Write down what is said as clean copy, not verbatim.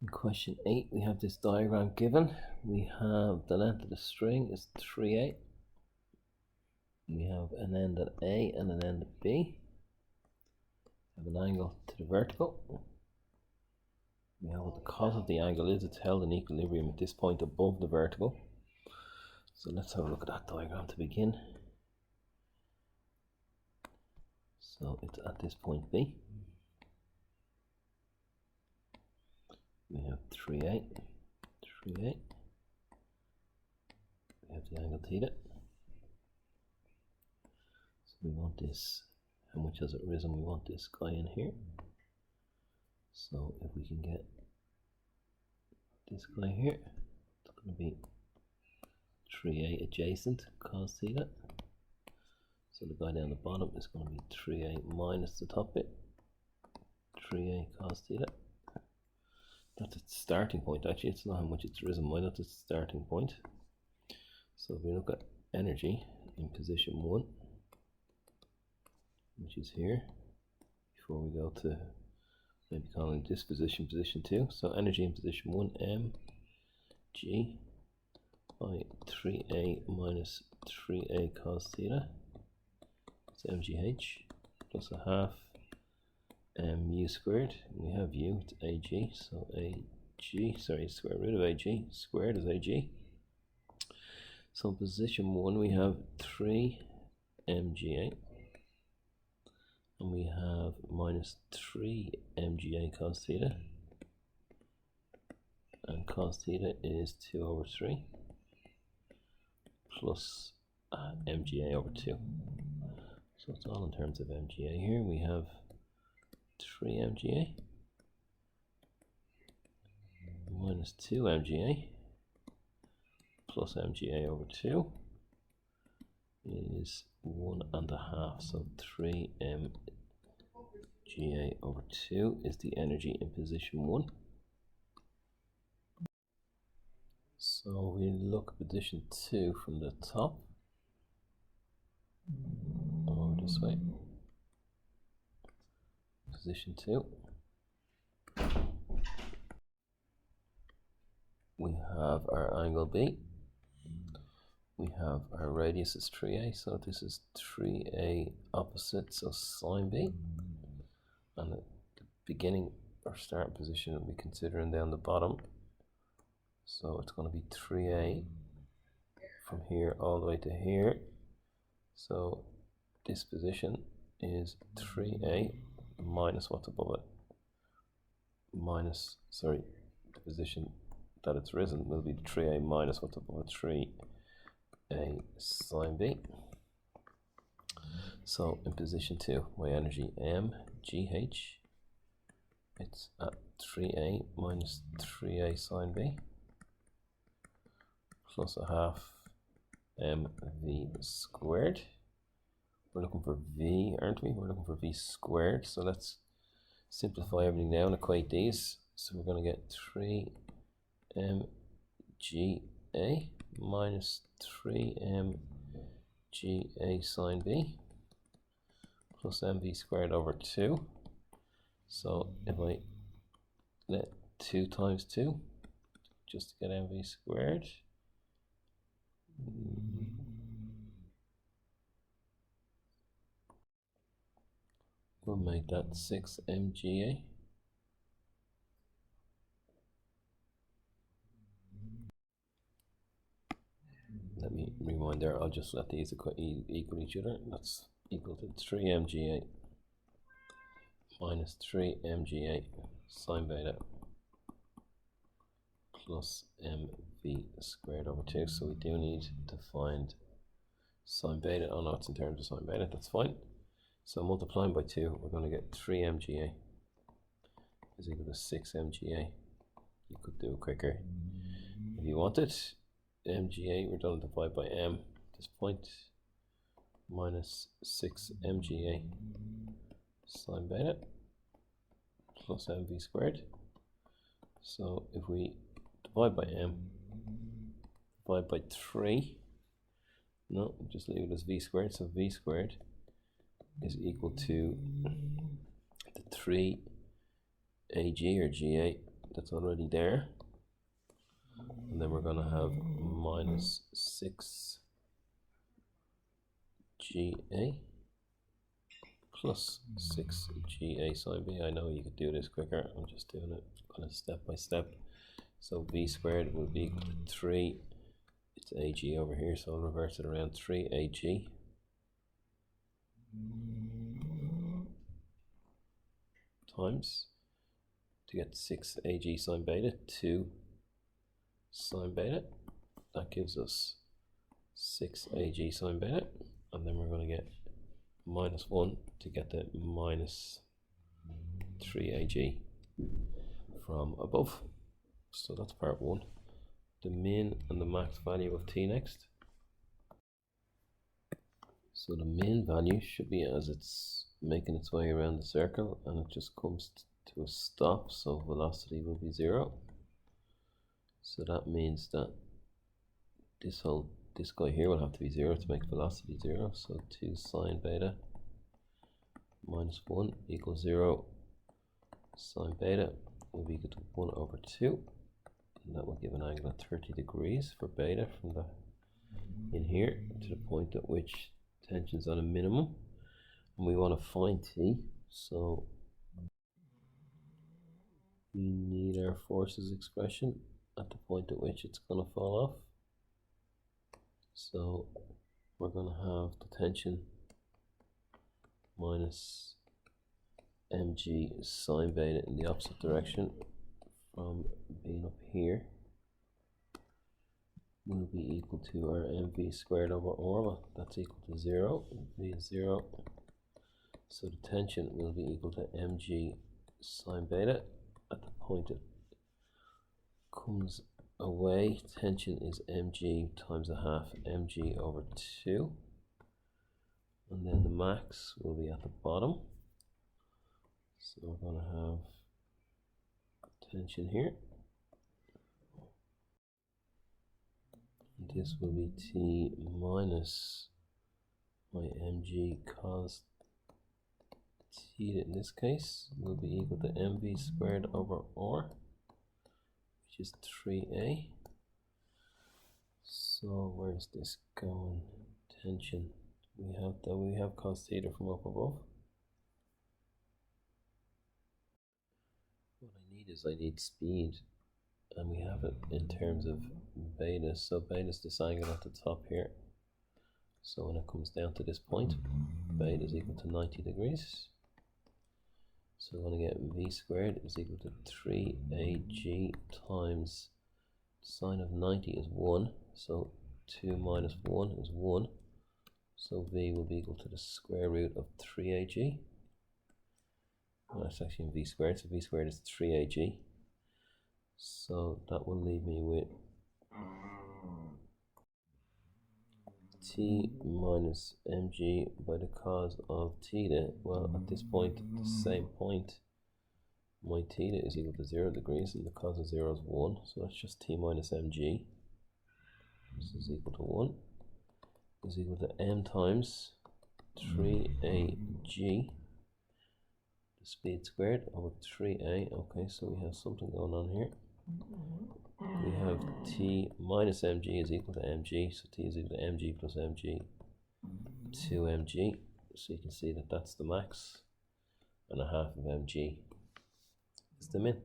In question 8, we have this diagram given. We have the length of the string is 3/8. We have an end at A and an end at B. We have an angle to the vertical. We have what the cos of the angle is. It's held in equilibrium at this point above the vertical. So let's have a look at that diagram to begin. So it's at this point B. We have 3/8. We have the angle theta. So we want this, how much has it risen? We want this guy in here. So if we can get this guy here, it's going to be 3/8 adjacent cos theta. So the guy down the bottom is going to be 3/8 minus the top bit, 3/8 cos theta. That's its starting point. Actually, it's not how much it's risen by, that's its starting point. So if we look at energy in position 1, which is here, before we go to maybe calling this position, position 2. So energy in position 1, mg by 3/8 minus 3/8 cos theta. It's mgh plus a half mu squared. We have u, it's ag, so square root of ag squared is ag. So in position 1 we have 3 mga, and we have minus 3 mga cos theta, and cos theta is 2/3 plus mga over 2. So it's all in terms of mga here. We have 3 mga minus 2 mga plus mga over 2 is 1.5. So 3 mga over 2 is the energy in position 1. So we look at position 2 from the top over this way. Position 2, we have our angle B, we have our radius is 3a, so this is 3a opposite, so sine B, and the beginning or start position will be considering down the bottom, so it's going to be 3a from here all the way to here. So this position is 3a minus what's above it, the position that it's risen will be 3a minus what's above it, 3a sine B. So in position 2, my energy mgh, it's at 3a minus 3a sine B plus a half mv squared. We're looking for v, aren't we? We're looking for v squared. So let's simplify everything down, equate these. So we're going to get 3 mga minus 3 mga sine b plus mv squared over 2. So if I let 2 times 2 just to get mv squared, we'll make that 6 mga. Let me rewind there. I'll just let these equal each other. That's equal to 3 mga minus 3 mga sine beta plus mv squared over 2. So we do need to find sine beta. Oh no, it's in terms of sine beta. That's fine. So multiplying by 2, we're going to get 3 mga is equal to 6 mga. You could do it quicker if you wanted. Mga, we're going to divide by m at this point, minus 6 mga sine beta plus mv squared. So if we divide by m, divide by 3, no, just leave it as v squared, so v squared is equal to the 3 ag or ga that's already there. And then we're going to have minus 6GA plus 6GA sine B. I know you could do this quicker. I'm just doing it kind of step by step. So V squared will be equal to 3. It's AG over here, so I'll reverse it around 3AG times, to get 6AG sine beta, 2 sine beta. That gives us 6AG sine beta, and then we're going to get minus 1 to get the minus 3AG from above. So that's part 1. The min and the max value of t next. So the min value should be as it's making its way around the circle, and it just comes to a stop, so velocity will be 0. So that means that this guy here will have to be 0 to make velocity 0. So 2 sine beta minus 1 equals 0. Sine beta will be equal to 1 over 2. And that will give an angle of 30 degrees for beta from the in here to the point at which tension's at a minimum. And we want to find t, so we need our forces expression at the point at which it's going to fall off. So we're going to have the tension minus mg sine beta in the opposite direction from being up here will be equal to our mv squared over orma. That's equal to 0. V is 0. So the tension will be equal to mg sine beta at the point it comes away. Tension is mg times a half mg over 2. And then the max will be at the bottom. So we're going to have tension here. And this will be T minus my mg cos theta in this case will be equal to mv squared over r, which is 3a. So where's this going? Tension. We have cos theta from up above. What I need is speed, and we have it in terms of beta. So beta is this angle at the top here. So when it comes down to this point, beta is equal to 90 degrees. So we're going to get v squared is equal to 3ag times sine of 90 is 1. So 2 minus 1 is 1. So v will be equal to the square root of 3ag. Well, that's actually in v squared, so v squared is 3ag. So that will leave me with t minus mg by the cos of theta. Well, at this point, the same point, my theta is equal to 0 degrees, and the cos of 0 is 1. So that's just t minus mg. This is equal to 1. Is equal to m times 3ag. The speed squared over 3a. Okay, so we have something going on here. We have t minus mg is equal to mg, so t is equal to mg plus mg 2mg. So you can see that that's the max, and a half of mg is the min.